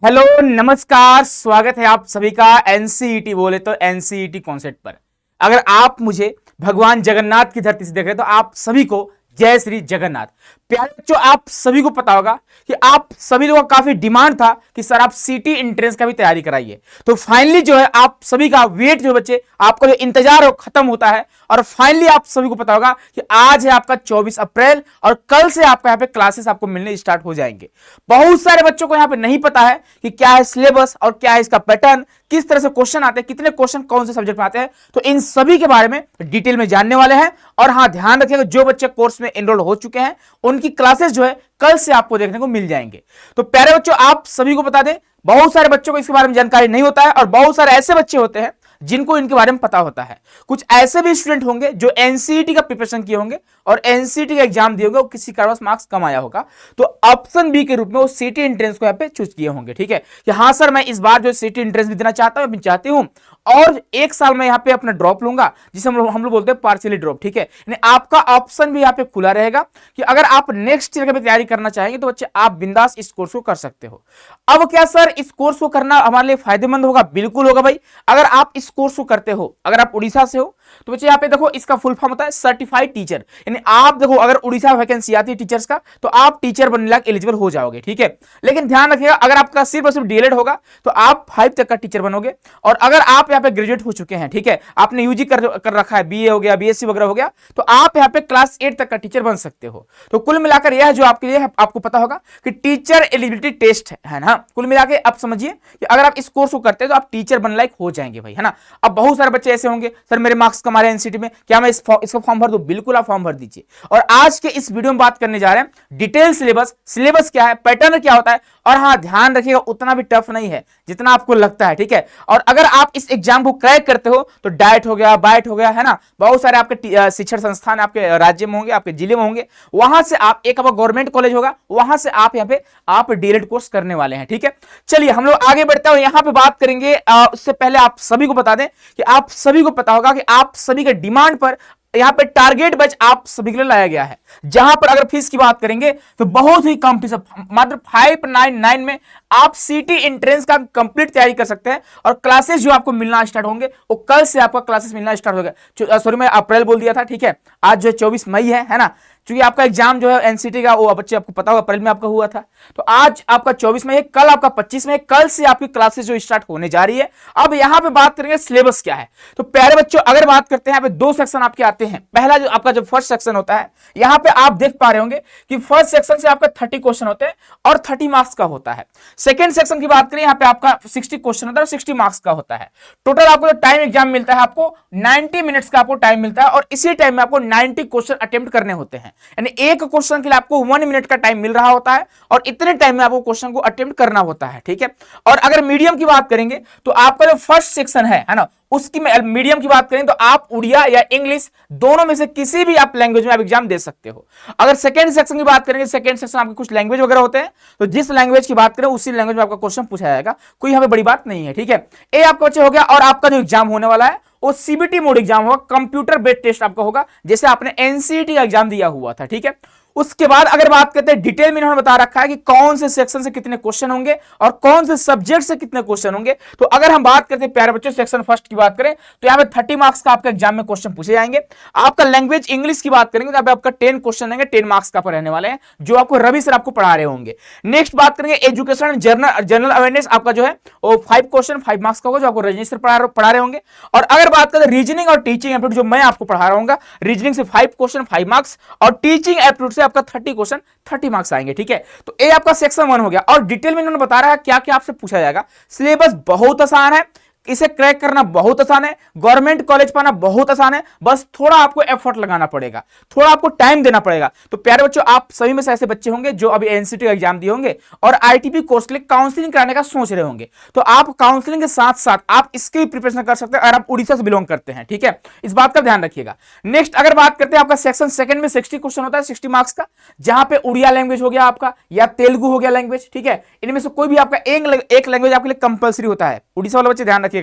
Hello नमस्कार, स्वागत है आप सभी का एनसीईटी बोले तो एनसीईटी कॉन्सेप्ट पर। अगर आप मुझे भगवान जगन्नाथ की धरती से देख रहे हैं तो आप सभी को जय श्री जगन्नाथ। प्यारे बच्चों, आप सभी को पता होगा कि आप सभी लोगों का काफी डिमांड था कि सर आप सीटी एंट्रेंस का भी तैयारी कराइए। तो फाइनली जो है आप सभी का वेट जो बच्चे आपका जो इंतजार है खत्म होता है और फाइनली आप सभी को पता होगा कि आज है आपका 24 अप्रैल और कल से आपका यहाँ पे क्लासेस आपको मिलने स्टार्ट हो जाएंगे। बहुत सारे बच्चों को यहाँ पे नहीं पता है कि क्या है सिलेबस और क्या है इसका पैटर्न, किस तरह से क्वेश्चन आते हैं, कितने क्वेश्चन कौन से सब्जेक्ट में आते हैं। तो इन सभी के बारे में डिटेल में जानने वाले हैं। और हाँ, ध्यान रखिएगा जो बच्चे कोर्स में एनरोल हो चुके हैं उनकी क्लासेस जो है कल से आपको देखने को मिल जाएंगे। तो प्यारे बच्चों, आप सभी को बता दें, बहुत सारे बच्चों को इसके बारे में जानकारी नहीं होता है और बहुत सारे ऐसे बच्चे होते हैं जिनको इनके बारे में पता होता है। कुछ ऐसे भी स्टूडेंट होंगे जो एनसीईटी का प्रिपरेशन किए होंगे और एनसीईटी का एग्जाम दिए होंगे और किसी कारणवश मार्क्स कम आया होगा, तो ऑप्शन बी के रूप में वो सीटी एंट्रेंस को यहाँ पे चूज किए होंगे। ठीक है कि हाँ सर, मैं इस बार जो सीटी एंट्रेंस भी देना चाहता हूँ, चाहती हूँ और एक साल में यहाँ पे अपना ड्रॉप लूंगा, जिसे हम लोग बोलते हैं पार्शियली ड्रॉप। ठीक है, यानी आपका ऑप्शन भी यहाँ पे खुला रहेगा कि अगर आप नेक्स्ट ईयर की तैयारी करना चाहेंगे तो बच्चे आप बिंदास इस कोर्स को कर सकते हो। अब क्या सर इस कोर्स को करना हमारे लिए फायदेमंद होगा? बिल्कुल होगा भाई। अगर आप इस कोर्स को करते हो, अगर आप उड़ीसा से हो तो बच्चे यहाँ पे देखो, इसका फुल फॉर्म होता है सर्टिफाइड टीचर। यानी आप देखो, अगर उड़ीसा वैकेंसी आती है टीचर्स का तो आप टीचर बनने लायक एलिजिबल हो जाओगे। ठीक है, लेकिन ध्यान रखिएगा, अगर आपका सिर्फ और सिर्फ डीएलएड होगा तो आप 5 तक का टीचर बनोगे। और अगर आप यहाँ पे ग्रेजुएट हो चुके हैं, ठीक है, आपने यूजी कर रखा है, बीए हो गया, बीएससी वगैरह हो गया, तो आप यहाँ पे क्लास 8 तक का टीचर बन सकते हो। तो कुल मिलाकर यह जो आपके लिए आपको पता होगा कि टीचर एलिजिबिलिटी टेस्ट है ना। कुल मिलाकर आप समझिए कि अगर आप इस कोर्स को करते हैं तो आप टीचर बनने लायक हो जाएंगे भाई, है ना। अब बहुत सारे बच्चे ऐसे होंगे, सर मेरे मार्क्स कम आ रहे हैं एनसीईटी में, क्या मैं इसका फॉर्म भर दूं? बिल्कुल आप फॉर्म भर दीजिए। और आज के इस वीडियो में बात करने जा रहे हैं डिटेल सिलेबस क्या है, पैटर्न क्या होता है। और हाँ, ध्यान रखिएगा उतना भी टफ नहीं है जितना आपको लगता है। ठीक है, और अगर आप इस एग्जाम को क्रैक करते हो तो डाइट हो गया, बाइट हो गया, है ना, बहुत सारे आपके शिक्षण संस्थान आपके राज्य में होंगे, आपके जिले में होंगे, वहां से आप एक गवर्नमेंट कॉलेज होगा, वहां से आप यहाँ पे आप डीएलएड कोर्स करने वाले हैं। ठीक है, चलिए हम लोग आगे बढ़ते हैं। यहाँ पे बात करेंगे उससे पहले आप सभी को बता दें कि आप सभी को पता होगा कि आप सभी के डिमांड पर यहाँ पे टारगेट बैच आप सभी के लिए लाया गया है, जहां पर अगर फीस की बात करेंगे तो बहुत ही कम फीस, मात्र 599 में आप सीटी एंट्रेंस का कंप्लीट तैयारी कर सकते हैं। और क्लासेस जो आपको मिलना स्टार्ट होंगे वो कल से आपका क्लासेस मिलना स्टार्ट होगा। सॉरी, मैं अप्रैल बोल दिया था। ठीक है, आज जो 24 मई है ना, क्योंकि आपका एग्जाम जो है एनसीटी का वो बच्चे आपको पता होगा अप्रैल में आपका हुआ था, तो आज आपका 24 में है, कल आपका 25 में है, कल से आपकी क्लासेस जो स्टार्ट होने जा रही है। अब यहाँ पे बात करेंगे सिलेबस क्या है। तो प्यारे बच्चों, अगर बात करते हैं यहाँ पे 2 सेक्शन आपके आते हैं। पहला जो आपका जो फर्स्ट सेक्शन होता है, यहाँ पे आप देख पा रहे होंगे कि फर्स्ट सेक्शन से आपका 30 क्वेश्चन होते हैं और 30 मार्क्स का होता है। सेकेंड सेक्शन की बात करें, यहाँ पे आपका 60 क्वेश्चन होता है और 60 मार्क्स का होता है। टोटल आपको जो टाइम एग्जाम मिलता है आपको 90 मिनट्स का आपको टाइम मिलता है और इसी टाइम में आपको 90 क्वेश्चन अटेम्प्ट करने होते हैं। यानी एक क्वेश्चन के लिए आपको 1 मिनट का टाइम मिल रहा होता है और इतने टाइम में आपको क्वेश्चन को अटेम्प्ट करना होता है। ठीक है, और अगर मीडियम की बात करेंगे तो आपका जो फर्स्ट सेक्शन है ना, उसकी मीडियम की बात करें तो आप उड़िया या इंग्लिश दोनों में से किसी भी आप लैंग्वेज में आप एग्जाम दे सकते हो। अगर सेकंड सेक्शन की बात करेंगे, सेकंड सेक्शन आपके कुछ लैंग्वेज वगैरह होते हैं, तो जिस लैंग्वेज की बात करें उसी लैंग्वेज में आपका क्वेश्चन पूछा जाएगा, कोई हमें बड़ी बात नहीं है। ठीक है, ये आपका बच्चे हो गया। और आपका जो एग्जाम होने वाला है वो सीबीटी मोड एग्जाम होगा, कंप्यूटर बेस्ड टेस्ट आपका होगा, जैसे आपने एनसीईटी का एग्जाम दिया हुआ था। ठीक है, उसके बाद अगर बात करते हैं डिटेल में, इन्होंने बता रखा है कि कौन से सेक्शन से कितने क्वेश्चन होंगे और कौन से सब्जेक्ट से कितने क्वेश्चन होंगे। तो अगर हम बात करते हैं प्यारे बच्चों सेक्शन फर्स्ट की बात करें तो यहाँ पे 30 मार्क्स का आपका एग्जाम में क्वेश्चन पूछे जाएंगे। आपका लैंग्वेज इंग्लिश की बात करेंगे तो यहाँ पे आपका 10 क्वेश्चन आएंगे, 10 मार्क्स का रहने वाले हैं, जो आपको रवि सर आपको पढ़ा रहे होंगे। नेक्स्ट बात करेंगे एजुकेशन जनरल अवेयरनेस, आपका जो है वो 5 क्वेश्चन 5 मार्क्स का होगा, जो आपको रजनीश सर पढ़ा रहे होंगे। और अगर बात करें रीजनिंग और टीचिंग एप्टीट्यूड, जो मैं आपको पढ़ा रहा हूँ, रीजनिंग से 5 क्वेश्चन 5 मार्क्स और टीचिंग एप्टीट्यूड से आपका 30 क्वेश्चन 30 मार्क्स आएंगे। ठीक है, तो ये आपका सेक्शन 1 हो गया। और डिटेल में इन्होंने बता रहा है क्या क्या आपसे पूछा जाएगा। सिलेबस बहुत आसान है, इसे क्रैक करना बहुत आसान है, गवर्नमेंट कॉलेज पाना बहुत आसान है, बस थोड़ा आपको एफर्ट लगाना पड़ेगा, थोड़ा आपको टाइम देना पड़ेगा। तो प्यारे बच्चों, आप सभी में से ऐसे बच्चे होंगे जो अभी एनसीटी का एग्जाम दिए होंगे और आईटीपी कोर्स के लिए काउंसलिंग कराने का सोच रहे होंगे, तो आप काउंसलिंग के साथ साथ आप इसकी प्रिपरेशन कर सकते हैं अगर आप उड़ीसा से बिलोंग करते हैं। ठीक है, इस बात का ध्यान रखिएगा। नेक्स्ट अगर बात करते हैं, आपका सेक्शन सेकंड में 60 क्वेश्चन होता है 60 मार्क्स का, जहां पे उड़िया लैंग्वेज हो गया आपका या तेलुगु हो गया लैंग्वेज। ठीक है, इनमें से कोई भी आपका एक लैंग्वेज आपके लिए कंपलसरी होता है। उड़ीसा वाले बच्चे ध्यान रखिएगा,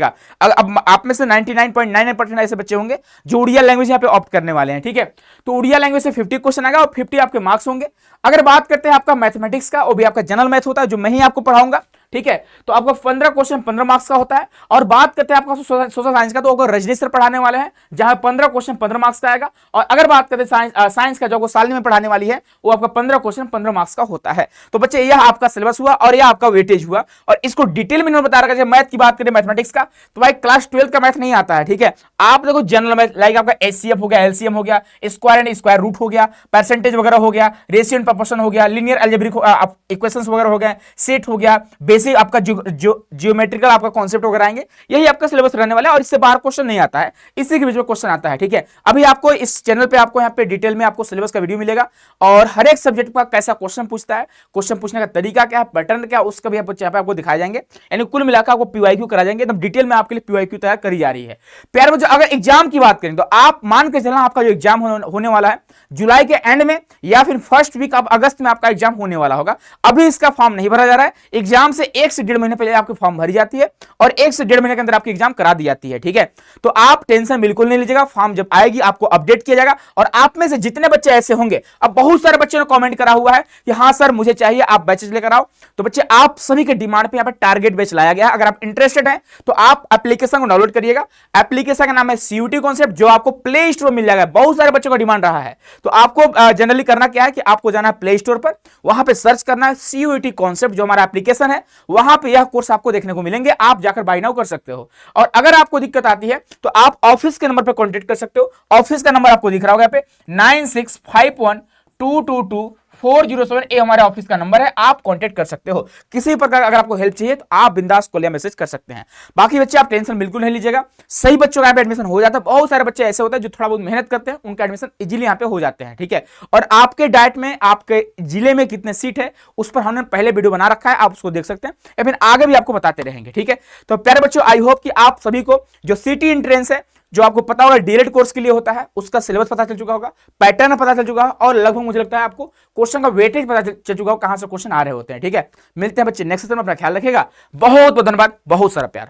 अब आप में से 99.99% ऐसे बच्चे होंगे जो उड़िया लैंग्वेज यहाँ पे ऑप्ट करने वाले हैं। ठीक है, तो उड़िया लैंग्वेज से 50 क्वेश्चन आएगा और 50 आपके मार्क्स होंगे। अगर बात करते हैं आपका मैथमेटिक्स का, वो भी आपका जनरल मैथ होता है, जो मैं ही आपको पढ़ाऊंगा। ठीक है। तो आपका 15 क्वेश्चन 15 मार्क्स का होता है। और बात करते हैं आपका सोशल साइंस का, तो अगर रजनी सर पढ़ाने वाले हैं जहां 15 क्वेश्चन 15 मार्क्स का आएगा। और अगर बात करते हैं साइंस का, जो आपको सालनी में पढ़ाने वाली है, वो आपका 15 क्वेश्चन 15 मार्क्स का होता है। तो बच्चे यह आपका सिलेबस हुआ और यह आपका वेटेज हुआ। और इसको डिटेल में बता रखा है। मैथ की बात करें, मैथमेटिक्स का, तो भाई क्लास 12 का मैथ नहीं आता है, ठीक है। आप देखो जनरल मैथ, लाइक आपका एचसीएफ हो गया, एलसीएम हो गया, स्क्वायर एंड स्क्वायर रूट हो गया, परसेंटेज वगैरह हो गया, रेशियो एंड प्रोपोर्शन हो गया, लीनियर अलजेब्रिक इक्वेशंस वगैरह हो गए, सेट हो गया, बेसिक आपका जियोमेट्रिकल आपका कॉन्सेप्ट वगैरह आएंगे। यही आपका सिलेबस रहने वाला है और इससे बाहर क्वेश्चन नहीं आता है, इसी के बीच में क्वेश्चन आता है, ठीक है। अभी आपको इस चैनल पे आपको यहाँ पे डिटेल में आपको सिलेबस का वीडियो मिलेगा और हर एक सब्जेक्ट का कैसा क्वेश्चन पूछता है, क्वेश्चन पूछने का तरीका क्या है, पैटर्न क्या, उसका भी आपको दिखाया जाएंगे। यानी कुल मिलाकर आपको पीवाईक्यू करा जाएंगे, एकदम डिटेल में आपके लिए पीवाईक्यू तैयार करी जा रही है। प्यारे बच्चों, अगर एग्जाम की बात करें तो आप मान के चलना आपका जो एग्जाम होने वाला है जुलाई के एंड में या फिर फर्स्ट वीक ऑफ अगस्त में आपका एग्जाम होने वाला होगा। अभी इसका फॉर्म नहीं भरा जा रहा है। एग्जाम से 1 से 1.5 महीने पहले आपकी फॉर्म भरी जाती है और 1 से 1.5 महीने के अंदर आपकी एग्जाम करा दी जाती है, ठीक है। तो आप टेंशन बिल्कुल नहीं लीजिएगा, फॉर्म जब आएगी आपको अपडेट किया जाएगा। और आप में से जितने बच्चे ऐसे होंगे, अब बहुत सारे बच्चों ने कमेंट करा हुआ है कि हाँ सर मुझे चाहिए, आप बैचेस लेकर आओ। तो बच्चे आप सभी के डिमांड पे यहाँ पे टारगेट बैच लाया गया है। अगर आप इंटरेस्टेड हैं तो आप एप्लीकेशन को डाउनलोड करिएगा। एप्लीकेशन का नाम है सीयूटी कॉन्सेप्ट, जो आपको प्ले स्टोर मिल जाएगा। बहुत सारे बच्चों का डिमांड रहा है। तो आपको जनरली करना क्या है कि आपको जाना है प्ले स्टोर पर, वहां पे सर्च करना है सीयूटी कॉन्सेप्ट, जो हमारा एप्लीकेशन है। वहां पे यह कोर्स आपको देखने को मिलेंगे, आप जाकर बाय नाउ कर सकते हो। और अगर आपको दिक्कत आती है तो आप ऑफिस के नंबर पर कॉन्टेक्ट कर सकते हो। ऑफिस का नंबर आपको दिख रहा होगा यहाँ पे 9651222407, ये हमारे ऑफिस का नंबर है, आप कांटेक्ट कर सकते हो। किसी प्रकार अगर आपको हेल्प चाहिए तो आप बिंदास कॉल या मैसेज कर सकते हैं। बाकी बच्चे आप टेंशन बिल्कुल नहीं लीजिएगा, सही बच्चों का एडमिशन हो जाता है। बहुत सारे बच्चे ऐसे होते हैं जो थोड़ा बहुत मेहनत करते हैं, उनका एडमिशन इजीली यहाँ पे हो जाते हैं, ठीक है। और आपके डाइट में, आपके जिले में कितने सीट है, उस पर हमने पहले वीडियो बना रखा है, आप उसको देख सकते हैं या फिर आगे भी आपको बताते रहेंगे, ठीक है। तो प्यारे बच्चों, आई होप कि आप सभी को जो सिटी एंट्रेंस है, जो आपको पता होगा डीएलएड कोर्स के लिए होता है, उसका सिलेबस पता चल चुका होगा, पैटर्न पता चल चुका होगा और लगभग मुझे लगता है आपको क्वेश्चन का वेटेज पता चल चुका होगा, कहां से क्वेश्चन आ रहे होते हैं, ठीक है। मिलते हैं बच्चे नेक्स्ट सेशन में, अपना ख्याल रखिएगा। बहुत बहुत धन्यवाद, बहुत सारा प्यार।